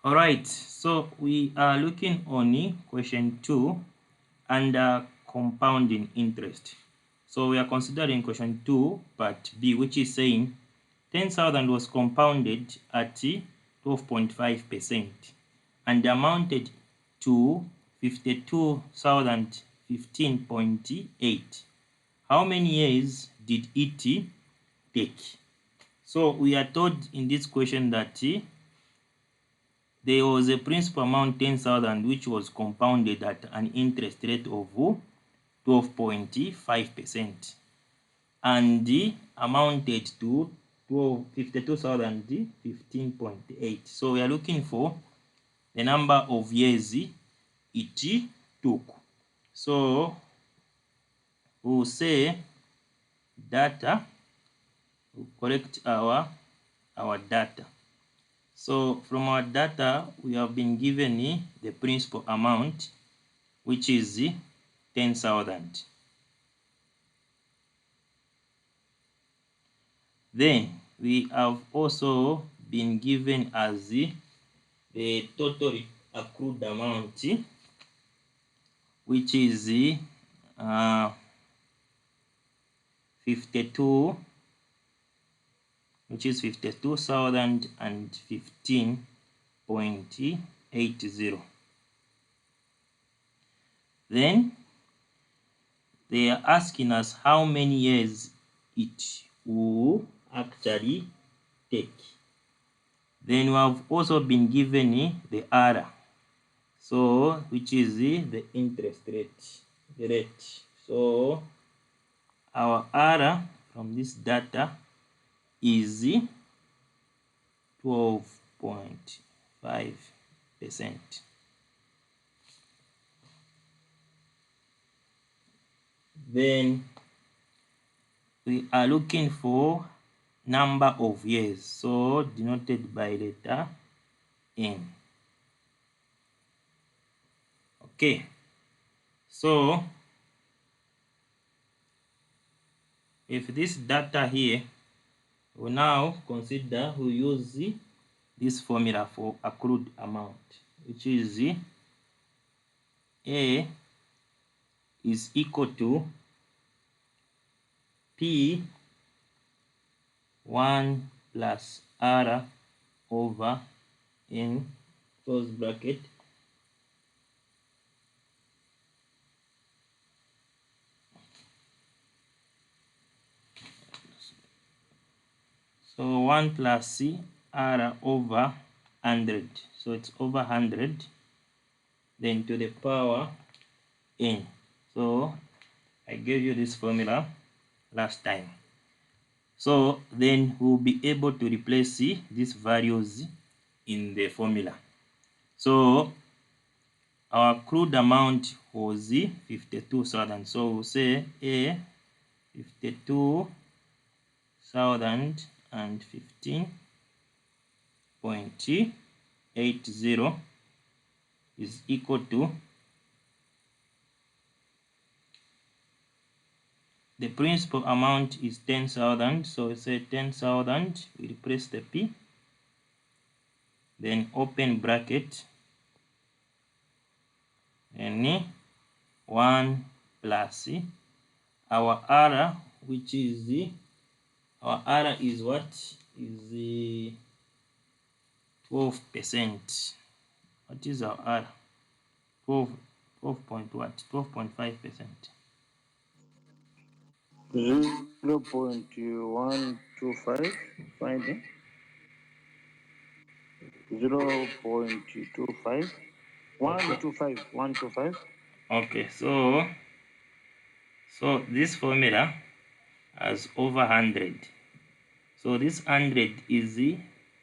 All right, so we are looking on question 2 under compounding interest. So we are considering question 2 part B, which is saying 10,000 was compounded at 12.5% and amounted to 52,015.8. How many years did it take? So we are told in this question that there was a principal amount 10,000 which was compounded at an interest rate of 12.5% and amounted to 52,015.8. So we are looking for the number of years it took. So we'll say data, we'll collect our data. So from our data, we have been given the principal amount, which is 10,000. Then we have also been given as the total accrued amount, which is 52,015.80. Then they are asking us how many years it will actually take. Then we have also been given the R, so which is the interest rate. So our R from this data is 12.5%. Then we are looking for number of years, so denoted by letter N. Okay, so if this data here, we now consider we use this formula for accrued amount, which is A is equal to P1 plus R over N, close bracket, so 1 plus C R over 100, so it's over 100, then to the power N. So I gave you this formula last time. So then we'll be able to replace these values in the formula. So our accrued amount was 52,000. So we'll say A 52,015.80 is equal to the principal amount is 10,000. So we say 10,000, we replace the P, then open bracket, and 1 plus our R, which is our R is what? Is 12%. What is our R? 12 point what? 12.5%. 0.125. Find it. 0.25. 125. Okay, so this formula has over 100. So this 100 is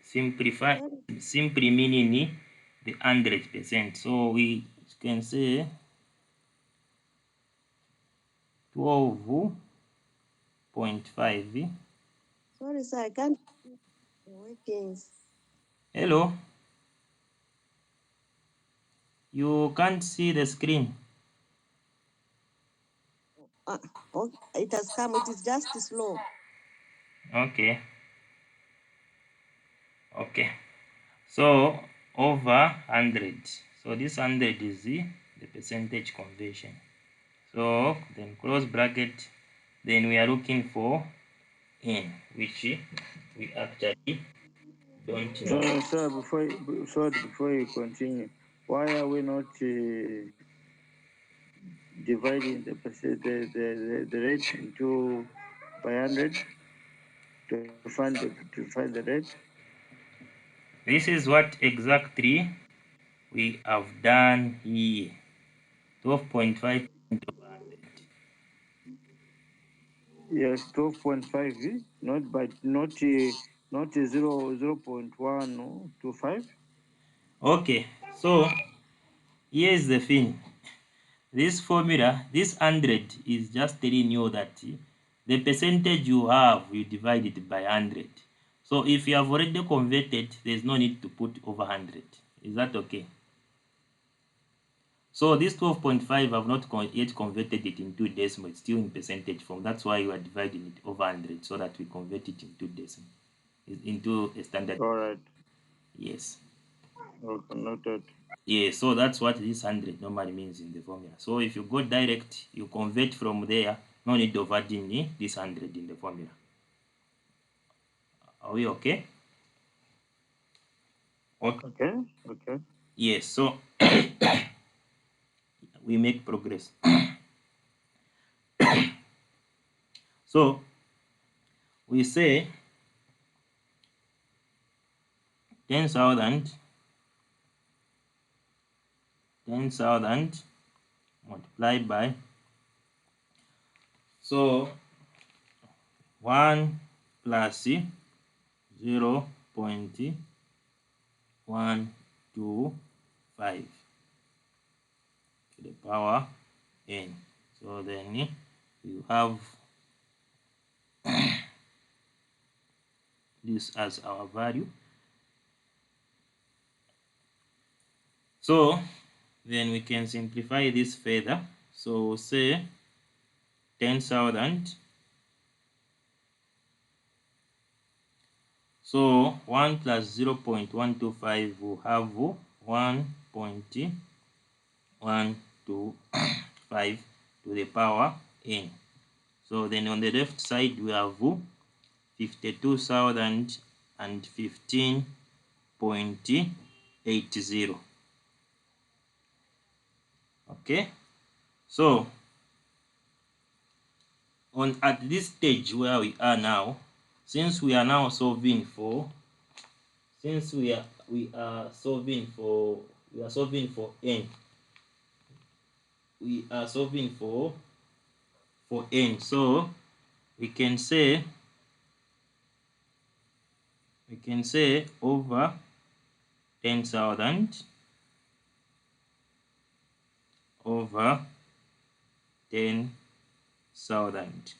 simplified, simply meaning the 100%. So we can say 12.5. Sorry, sir, I can't working. Hello. You can't see the screen. Okay, it has come. It is just slow. Okay. So over 100. So this 100 is the percentage conversion. So then close bracket, then we are looking for n, which we actually don't know. Before you continue, why are we not dividing the rate into by 100 to find the rate? This is what exactly we have done here. 12.5 over 100. Yes, 12.5, not 0.125. Okay, so here's the thing. This formula, this 100 is just telling you that the percentage you have, you divide it by 100. So if you have already converted, there's no need to put over 100. Is that okay? So this 12.5, I've not yet converted it into decimal. It's still in percentage form. That's why we are dividing it over 100 so that we convert it into decimal, into a standard. All right. Yes. Okay, noted. Yeah, so that's what this 100 normally means in the formula. So if you go direct, you convert from there, no need of adding this 100 in the formula. Are we okay? Okay. Yes, so we make progress. So we say 10,000 multiplied by, so 1 plus 0.125 to the power n. So then you have this as our value. So then we can simplify this further. So we'll say 10,000. So 1 plus 0.125 will have 1.125 to the power n. So then on the left side we have 52,015.80. Okay, so at this stage where we are now, since we are now solving for n, we are solving for n, so we can say over 10,000 over 10,000.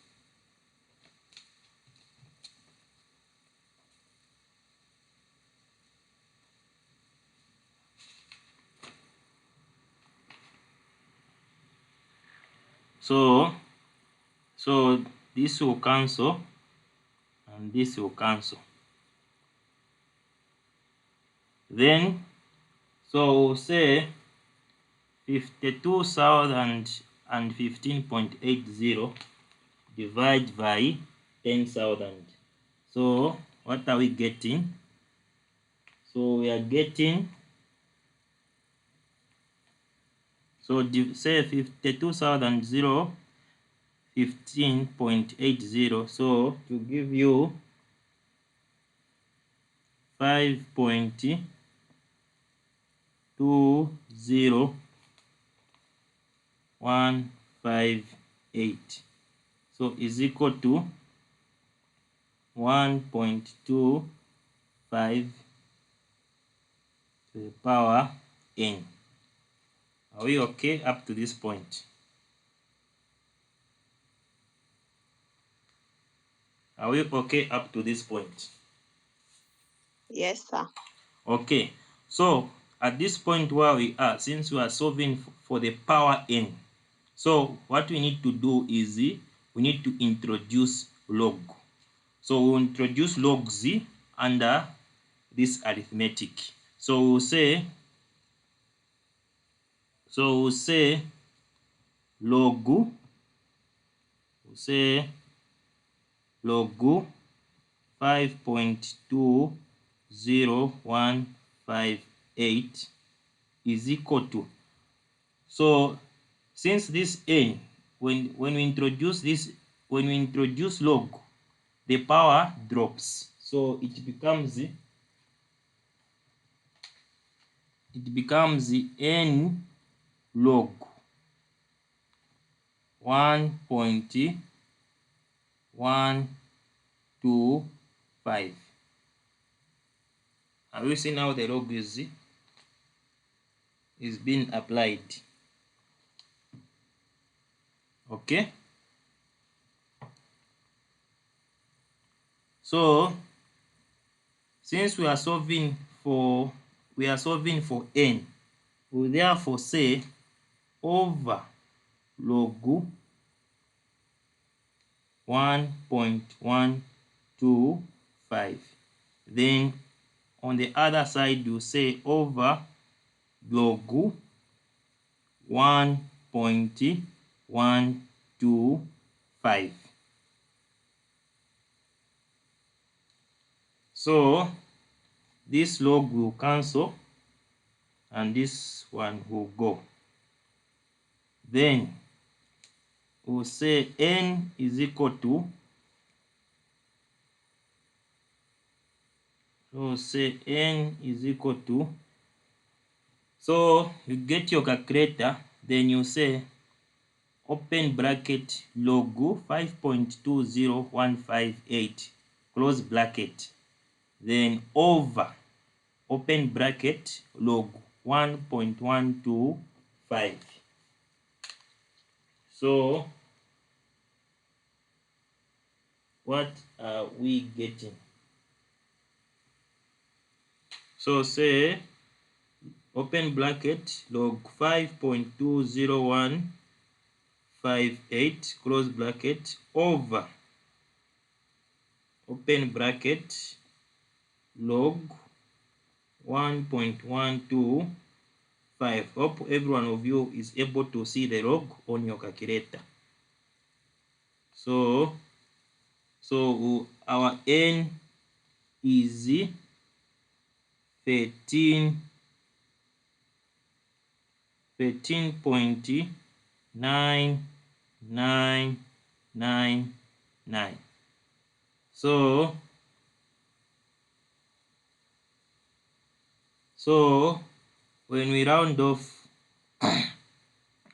So this will cancel and this will cancel. Then so we'll say 52,015.80 divided by 10,000. So what are we getting? So we are getting, so say 52,015.80, so to give you 5.20158, so is equal to 1.25 to the power n. Are we okay up to this point? Are we okay up to this point? Yes, sir. Okay, so at this point where we are, since we are solving for the power n, so what we need to do is we need to introduce log. So we'll introduce log z under this arithmetic. So we'll say log, say log 5.20158 is equal to, so since this n, when we introduce log, the power drops, so it becomes n log 1.125. Have you seen how the log is being applied? Okay, so since we are solving for n, we therefore say over log 1.125. Then on the other side you say over log 1.125. So this log will cancel and this one will go. Then we'll say n is equal to, so you get your calculator, then you say open bracket log 5.20158 close bracket, then over open bracket log 1.125. So what are we getting? So say open bracket log 5.20158 close bracket over open bracket log 1.125. Hope every one of you is able to see the log on your calculator. So our n is 13.9999. So when we round off,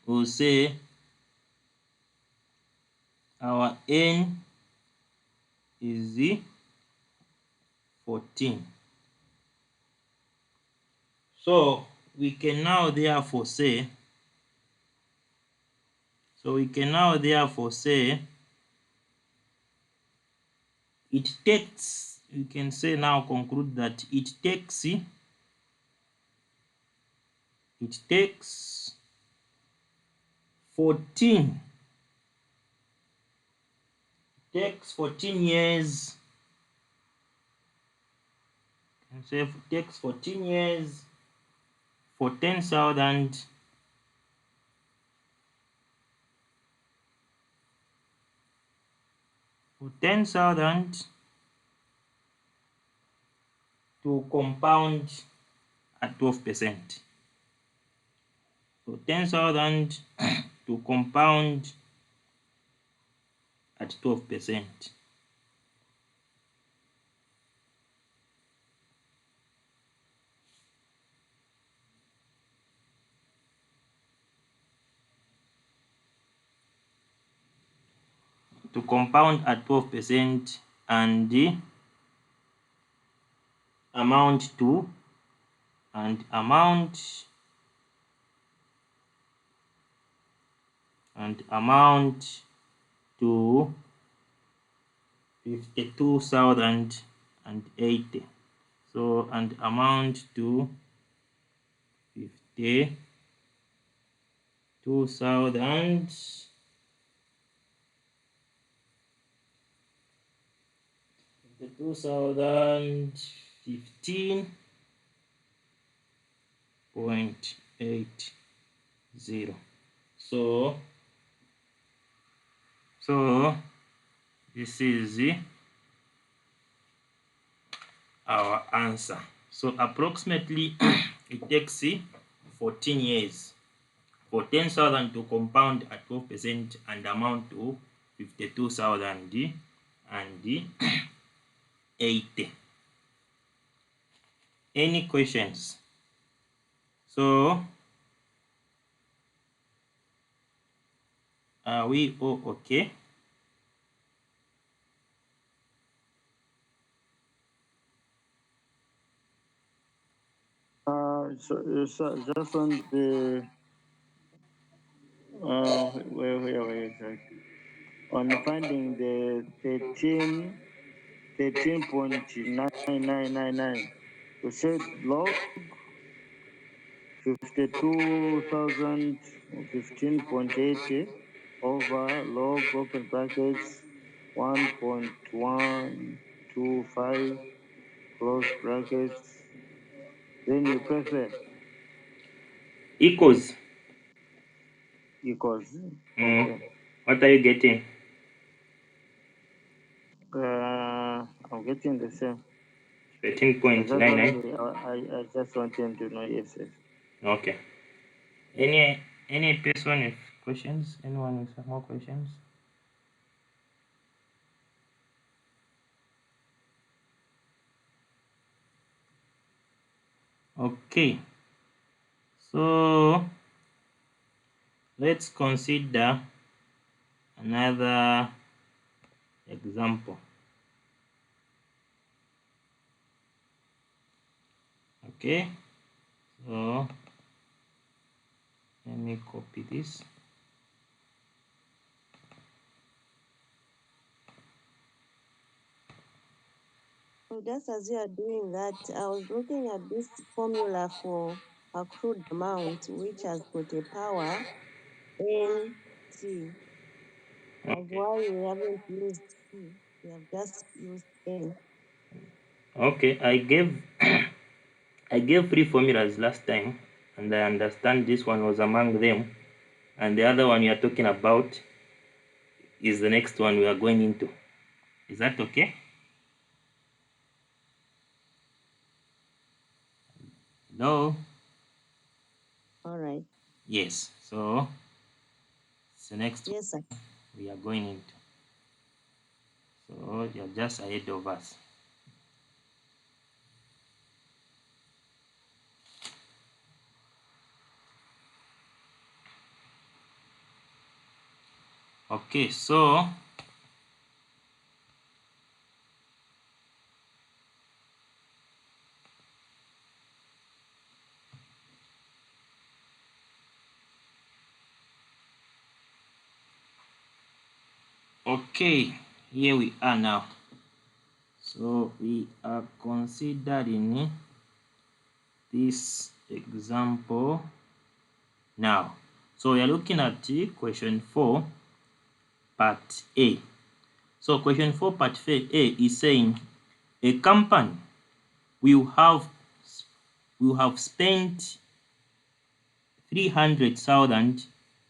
we'll say our n is 14. So we can now therefore say, it takes, you can say now conclude that it takes 14 years, for 10,000 to compound at 12%. So 10,000 to compound at 12%. To compound at 12% and the amount to amount to 52,080. So and amount to 2015 0.80. So this is our answer. So approximately it takes 14 years for 10,000 to compound at 12% and amount to 52,080. Any questions? So are we all okay? So just on the where exactly? On finding the 13.9999, you said log 52,015.80 over log open brackets 1.125 close brackets. Then you press where? Equals. Equals. Mm. Okay. What are you getting? I'm getting the same. 13.99. I just wanted to know, yes. Okay. Any person with questions? Anyone with more questions? Okay. So let's consider another example. Okay. So let me copy this. So just as you are doing that, I was looking at this formula for accrued amount, which has got a power NT. That's why we haven't used T. We have just used N. Okay, I gave I gave 3 formulas last time, and I understand this one was among them, and the other one you are talking about is the next one we are going into. Is that okay? No. All right. Yes. So it's the next Yes, sir. we are going into. So you're just ahead of us. Okay, so okay, here we are now. So we are considering this example now. So we are looking at question 4, part A. So question 4, part A is saying a company will have spent 300,000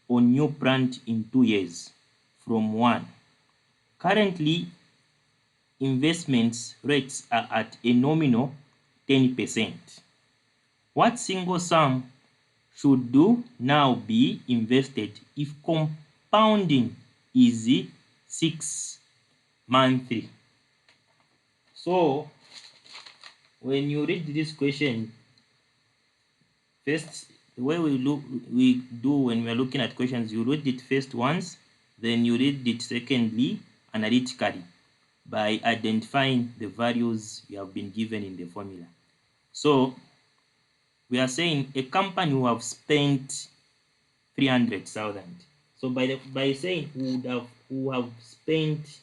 on new plant in 2 years from 1. Currently, investments rates are at a nominal 10%. What single sum should now be invested if compounding is 6 monthly? So when you read this question, first, the way we do when we're looking at questions, you read it first once, then you read it secondly analytically by identifying the values you have been given in the formula. So we are saying a company who have spent 300,000. So by saying who have spent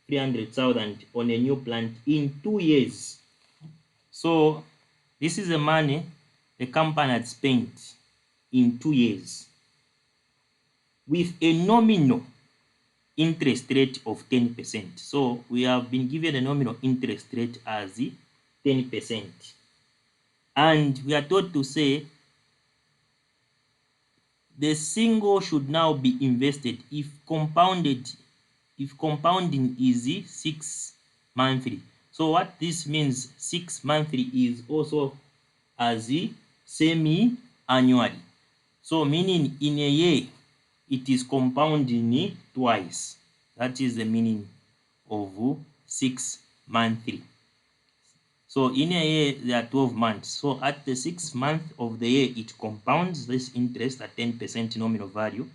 300,000 on a new plant in 2 years. So this is the money the company had spent in 2 years with a nominal interest rate of 10%. So we have been given a nominal interest rate as 10%. And we are told to say the single should now be invested if compounding is 6 monthly. So what this means, 6 monthly is also as semi-annually. So meaning in a year, it is compounding twice. That is the meaning of 6 monthly. So in a year, there are 12 months. So at the 6th month of the year, it compounds this interest at 10% nominal value.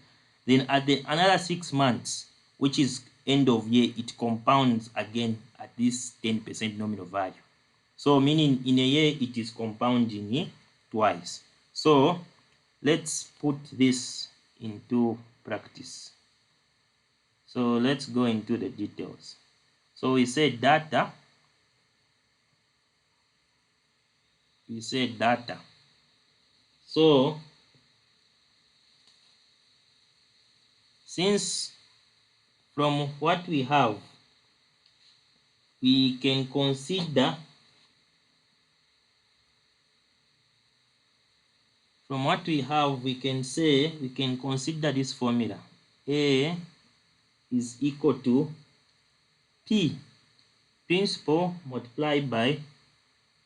Then at the another 6 months, which is end of year, it compounds again at this 10% nominal value. So meaning in a year, it is compounding twice. So let's put this into practice. So let's go into the details. So we said data. So since from what we have, we can consider we can consider this formula. A is equal to P, principal multiplied by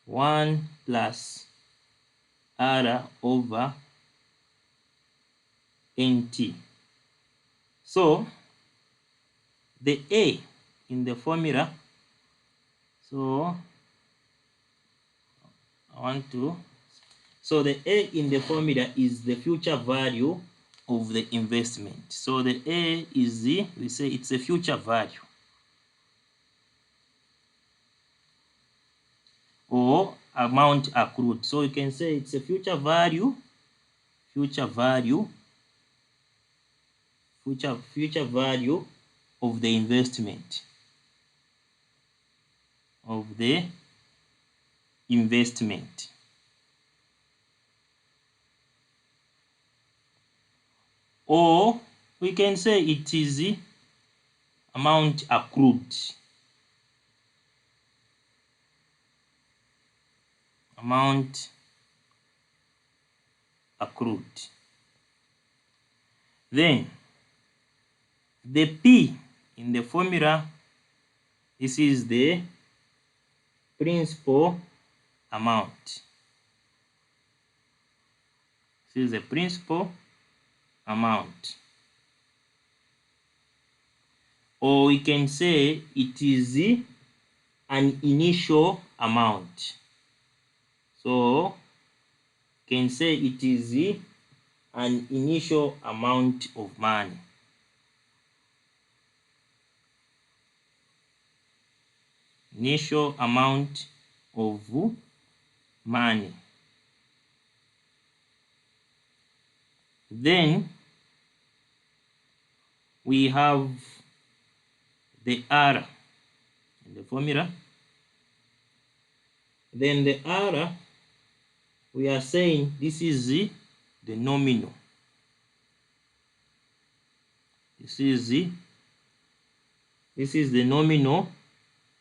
1 plus R over NT. So the A in the formula, so the A in the formula is the future value of the investment. So the A is we say it's a future value or amount accrued. So you can say it's a future value of the investment. Or we can say it is the amount accrued. Then the P in the formula, this is the principal amount. Or we can say it is an initial amount. So we can say it is an initial amount of money. Then we have the R in the formula. Then the R, we are saying this is the nominal. This is the nominal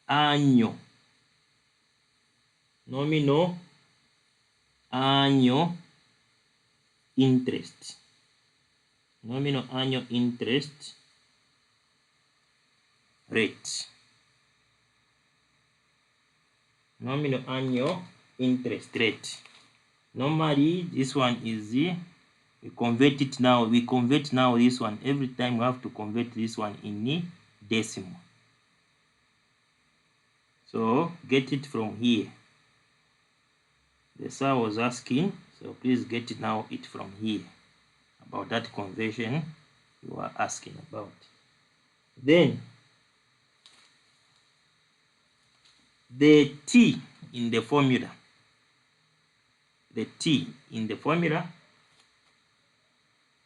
annual interest. Nominal annual interest rate. Normally this one is we convert now this one. Every time we have to convert this one in decimal. So get it from here. The sir was asking, so please get it now from here about that conversion you are asking about. Then the T in the formula.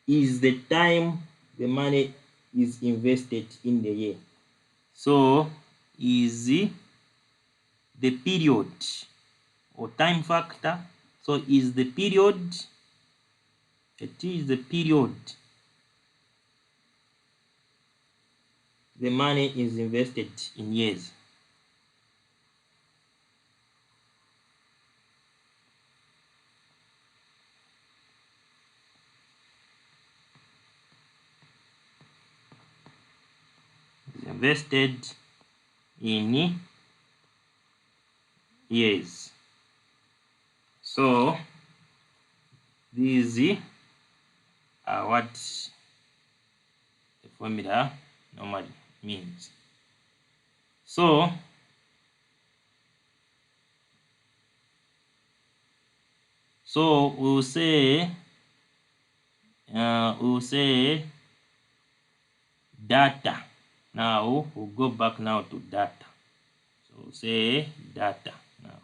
Is the time the money is invested in the year. So is the period or time factor. So is the period, the T is the period the money is invested in years. vested in years. So these are what the formula normally means. So we'll say data. Now we'll go back now to data. So we'll say data now.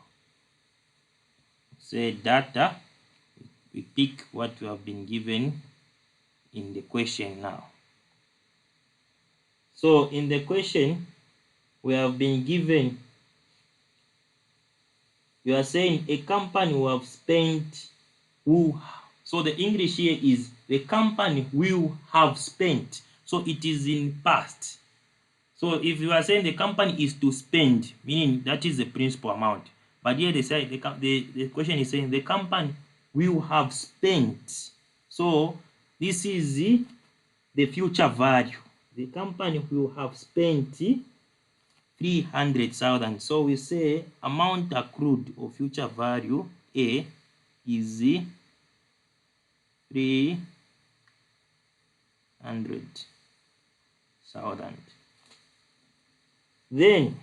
Say data. We pick what we have been given in the question now. So in the question, we have been given, you are saying a company who have spent, so the English here is the company will have spent. So it is in past. So if you are saying the company is to spend, meaning that is the principal amount. But here they say the question is saying the company will have spent. So this is the future value. The company will have spent 300,000. So we say amount accrued or future value A is 300,000. Then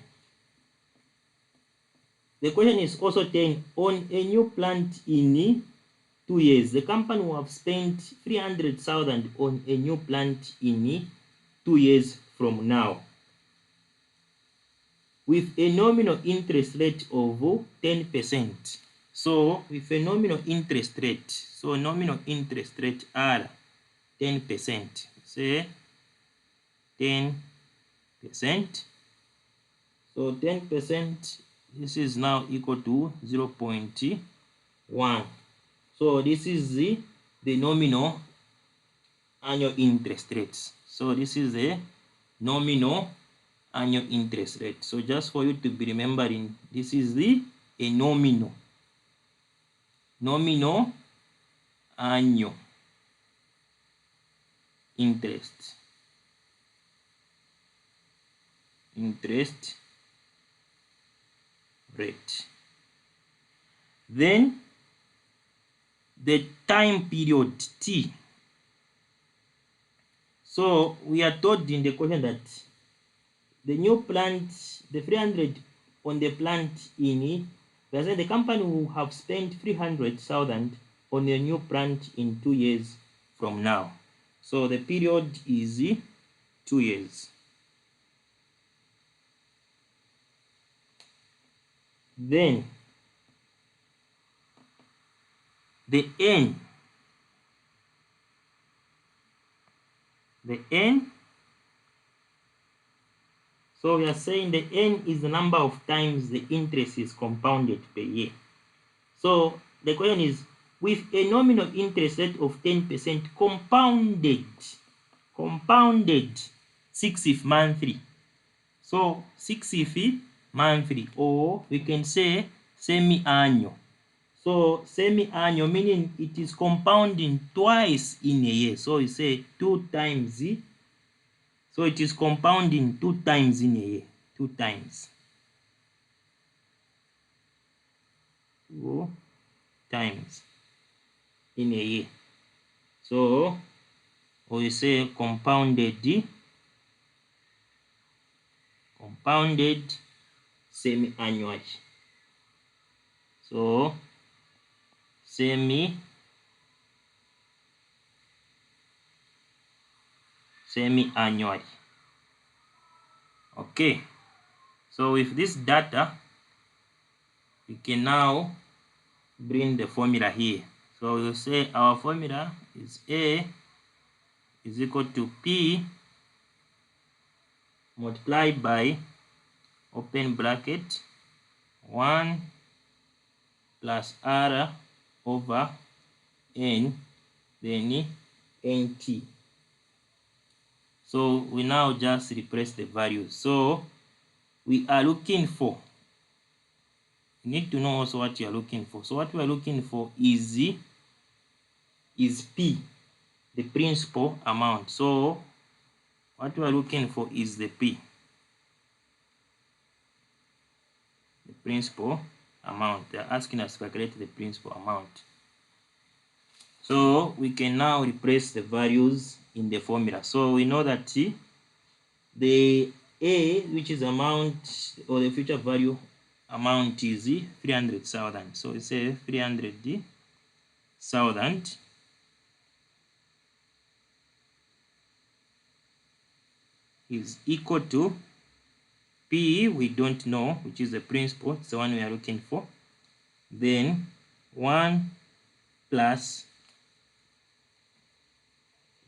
the question is also saying on a new plant in 2 years, the company will have spent 300,000 on a new plant in 2 years from now, with a nominal interest rate of 10%. So with a nominal interest rate, so nominal interest rate are 10%. Say 10%. So 10%, this is now equal to 0.1. So this is the nominal annual interest rates. So this is the nominal annual interest rate. So just for you to be remembering, this is a nominal annual interest rate. Then the time period T. So we are told in the question that the new plant, the 300 on the plant in, the company will have spent 300,000 on a new plant in 2 years from now. So the period is 2 years. Then the N. So we are saying the N is the number of times the interest is compounded per year. So the question is, with a nominal interest rate of 10% compounded 6 if monthly. So 6 if monthly, or we can say semi-annual. So semi-annual meaning it is compounding twice in a year. So you say 2 times. So it is compounding 2 times in a year. 2 times. 2 times in a year. So we say compounded semi-annual. So semi-annual. Okay, so with this data we can now bring the formula here. So we'll say our formula is A is equal to P multiplied by open bracket 1 plus R over N, then NT. So we now just replace the values. So we are looking for, you need to know also what you are looking for. So what we are looking for is P, the principal amount. So what we are looking for is the P. principal amount. They're asking us to calculate the principal amount. So we can now replace the values in the formula. So we know that the A, which is amount, or the future value amount, is 300,000. So we say 300,000 is equal to P, we don't know, which is the principal, it's the one we are looking for. Then 1 plus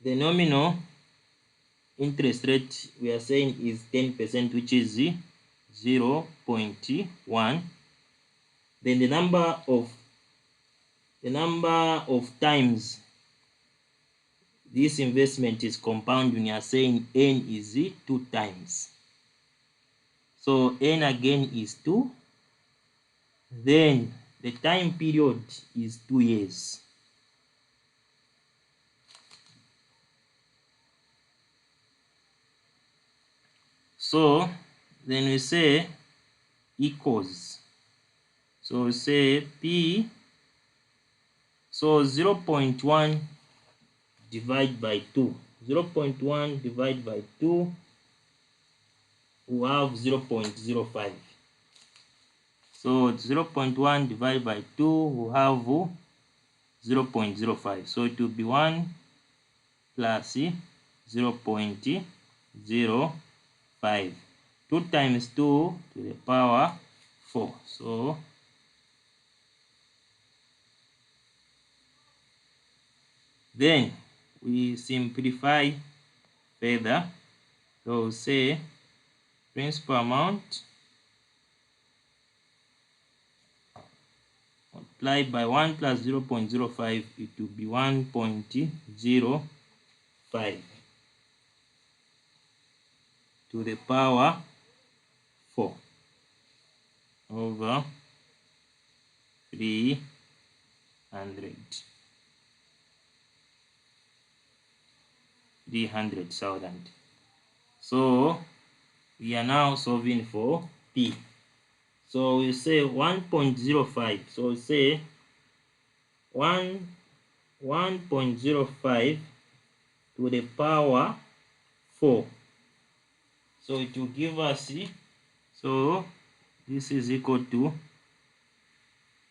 the nominal interest rate we are saying is 10%, which is 0.1. Then the number of times this investment is compound, when you are saying n is 2 times. So n again is 2. Then the time period is 2 years. So then we say equals. So we say P, so 0.1 divided by 2. 0.1 divided by 2, we have 0.05. So 0.1 divided by 2, we have 0.05. So it will be 1 plus 0.05. 2 times 2 to the power 4. So then we simplify further. So we'll say principal amount multiplied by 1 plus 0.05, it will be 1.05 to the power 4 over 300,000. So we are now solving for P. So we say 1.05. So we say 1.05 to the power 4. So it will give us, so this is equal to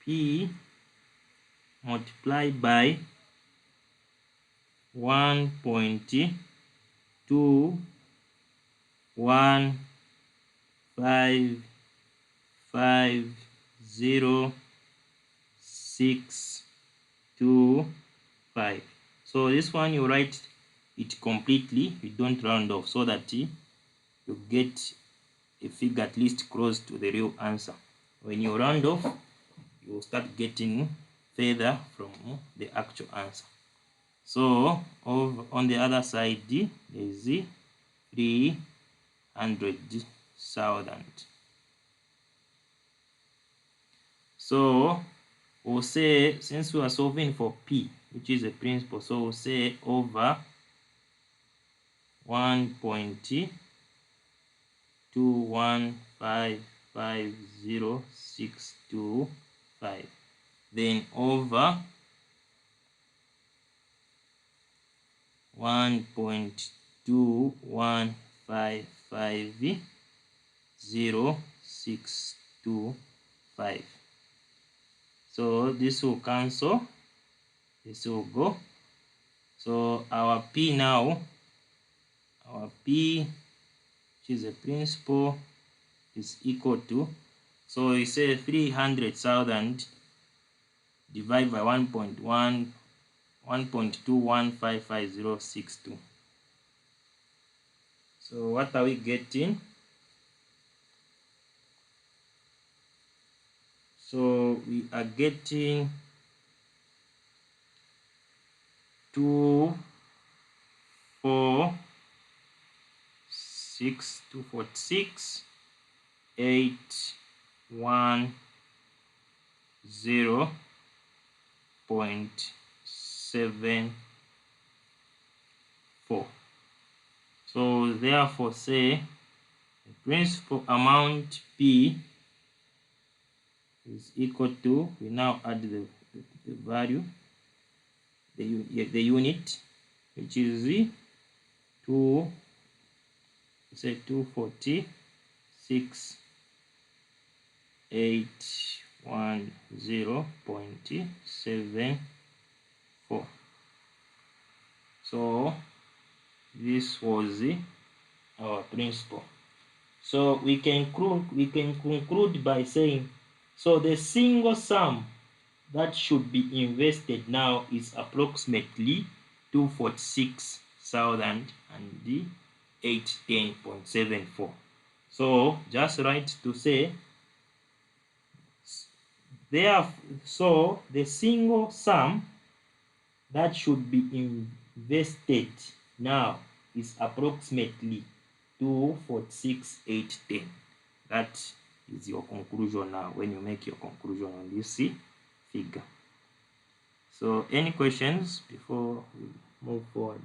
P multiplied by 1.21550,625. So this one you write it completely, you don't round off, so that you get a figure at least close to the real answer. When you round off, you will start getting further from the actual answer. So on the other side, there is 300,000. So we'll say, since we are solving for P, which is a principal, so we'll say over 1.21550,625, then over 1.21550,625. So this will cancel, this will go. So our P now, our P, which is a principal, is equal to, so we say 300,000 divided by 1.21555062. So what are we getting? So we are getting 246,810.74. So therefore say the principal amount P is equal to, we now add the value, the unit, which is 246,810.74. So this was our principle. So we can conclude by saying, so the single sum that should be invested now is approximately 246,810.74. So just right to say, so the single sum that should be invested now is approximately 246,810. That is your conclusion now when you make your conclusion on this figure. So any questions before we move forward?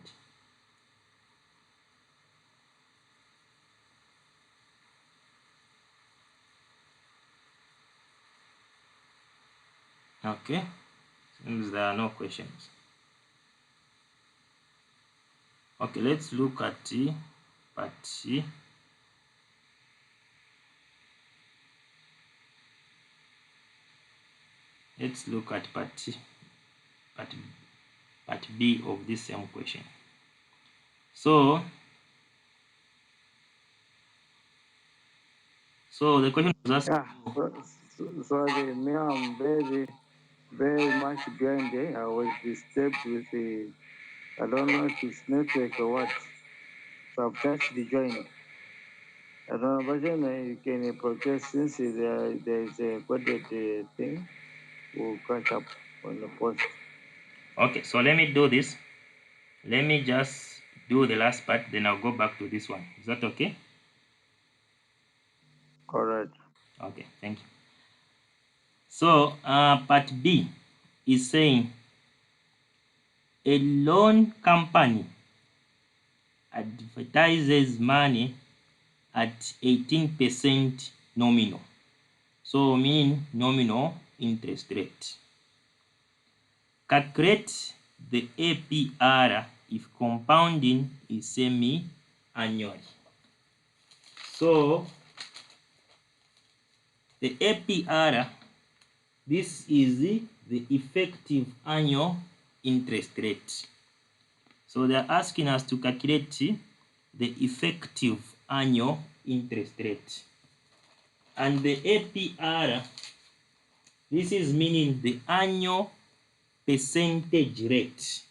Okay, seems there are no questions. Okay, let's look at part C. Let's look at part B of this same question. So the question was asking. Sorry, me, I'm very much behind there. I was disturbed with the, I don't know if it's network or what. So I've touched the join. I don't know, but then you can progress since there's a coded thing. We'll catch up on the post. Okay, so let me do this. Let me just do the last part, then I'll go back to this one. Is that okay? All right. Okay, thank you. So part B is saying a loan company advertises money at 18% nominal. So mean nominal interest rate. Calculate the APR if compounding is semi-annually. So the APR, this is the effective annual interest rate. So they're asking us to calculate the effective annual interest rate. And the APR, this is meaning the annual percentage rate.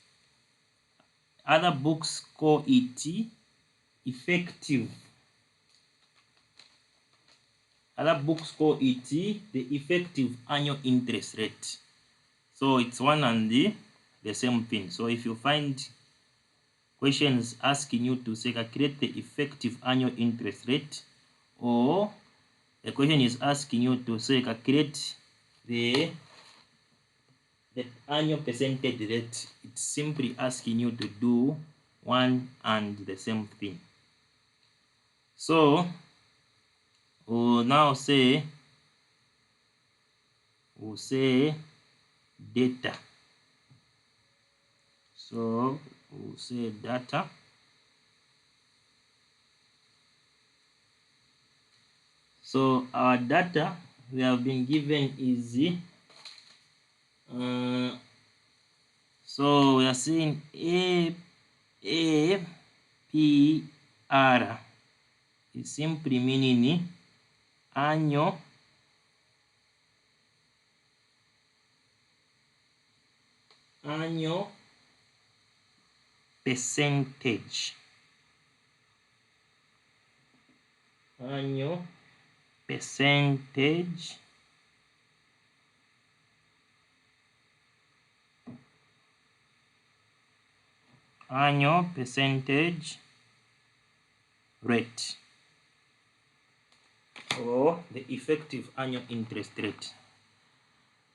Other books call it effective. Other books call it the effective annual interest rate. So it's one and the same thing. So if you find questions asking you to say calculate the effective annual interest rate, or the question is asking you to say calculate the annual percentage rate, it's simply asking you to do one and the same thing. So we'll now say data. So we'll say data. So our data we have been given is so we are saying APR is simply meaning annual percentage. Annual percentage rate, or the effective annual interest rate.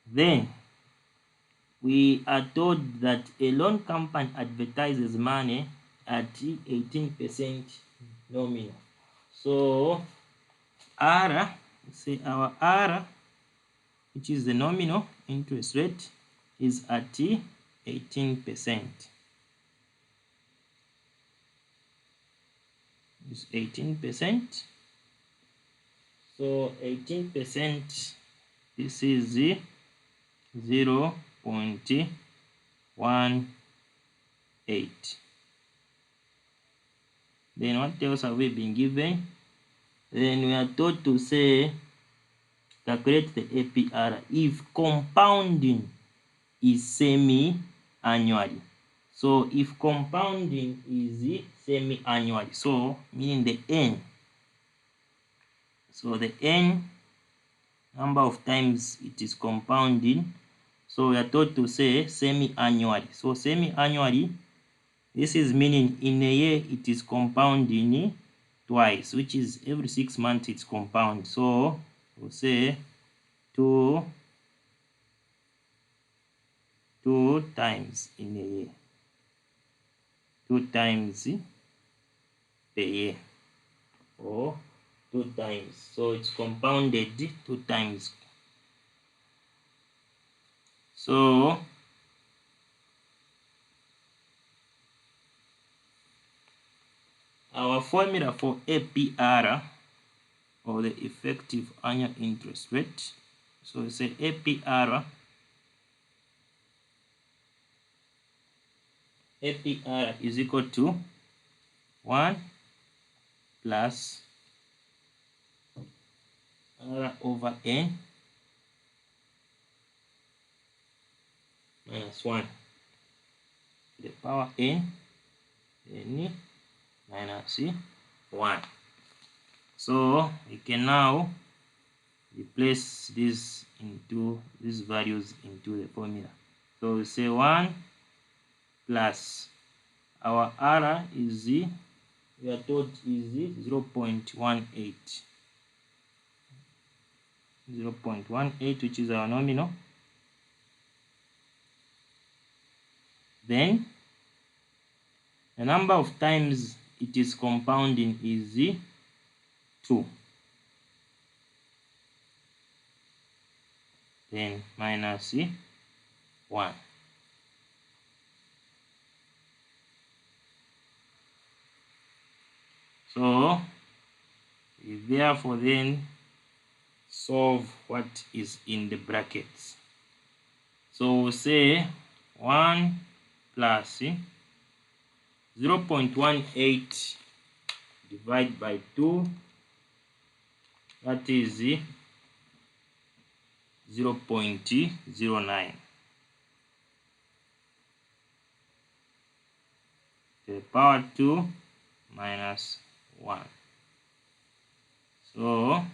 Then we are told that a loan company advertises money at 18% nominal. So R, say our R which is the nominal interest rate, is at 18%. It's 18%. So 18%, this is 0.18. Then what else have we been given? Then we are told to say calculate the APR if compounding is semi-annually. So if compounding is semi-annually, so meaning the N, so the N number of times it is compounding, so we are told to say semi-annually. So semi-annually, this is meaning in a year it is compounding twice, which is every 6 months it's compound. So we'll say two times in a year, 2 times per year, or 2 times. So it's compounded 2 times. So our formula for APR, or the effective annual interest rate, so we say APR is equal to 1 plus R over N minus 1 to the power N, then minus 1. So we can now replace these values into the formula. So we say 1 plus our R is, we are told, is 0.18. 0.18, which is our nominal. Then the number of times it is compounding is 2. Then minus 1. So we therefore then solve what is in the brackets. So we'll say 1 plus 0.18 divided by 2, that is 0.09 to the power 2 minus 1. So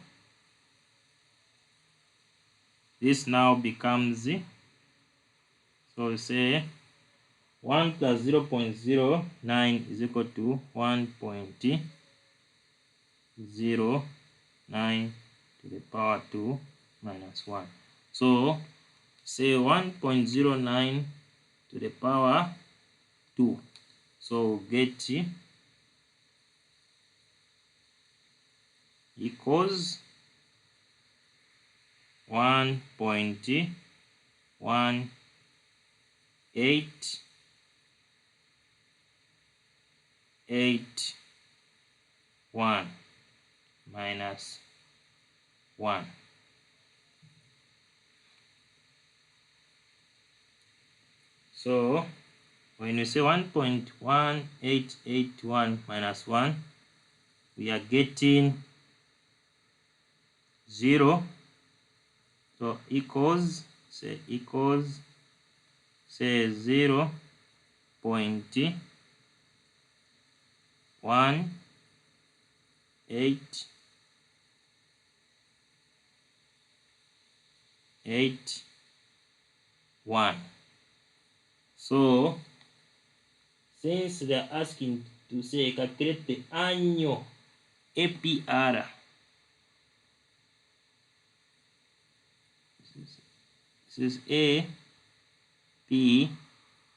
this now becomes, so we say 1 plus 0.09 is equal to 1.09 to the power 2 minus 1. So say 1.09 to the power 2. So we'll get equals 1.1881 minus 1. So when we say 1.1881 minus 1, we are getting 0. So equals, say 0.1881. So since they are asking to say calculate the annual APR, this is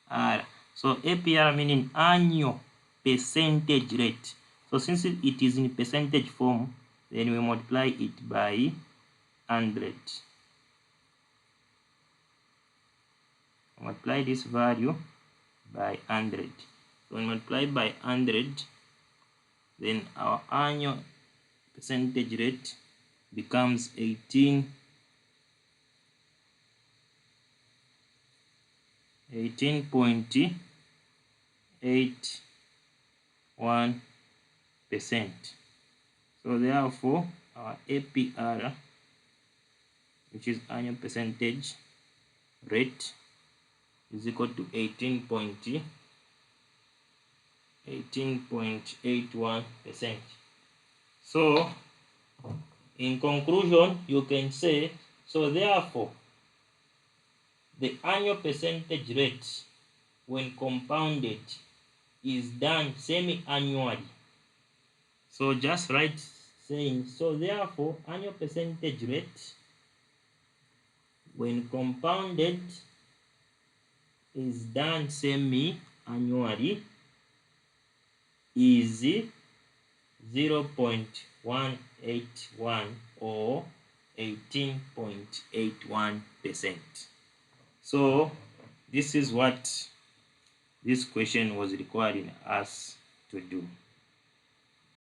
APR. So APR meaning annual percentage rate. So since it is in percentage form, then we multiply it by 100. multiply this value by 100. So when multiplied by 100, then our annual percentage rate becomes 18.81%. So therefore our APR, which is annual percentage rate, is equal to 18.81%. So in conclusion, you can say, so therefore the annual percentage rate when compounded is done semi-annually. So just write saying, so therefore annual percentage rate when compounded is done semi-annually is 0.181 or 18.81%. So this is what this question was requiring us to do.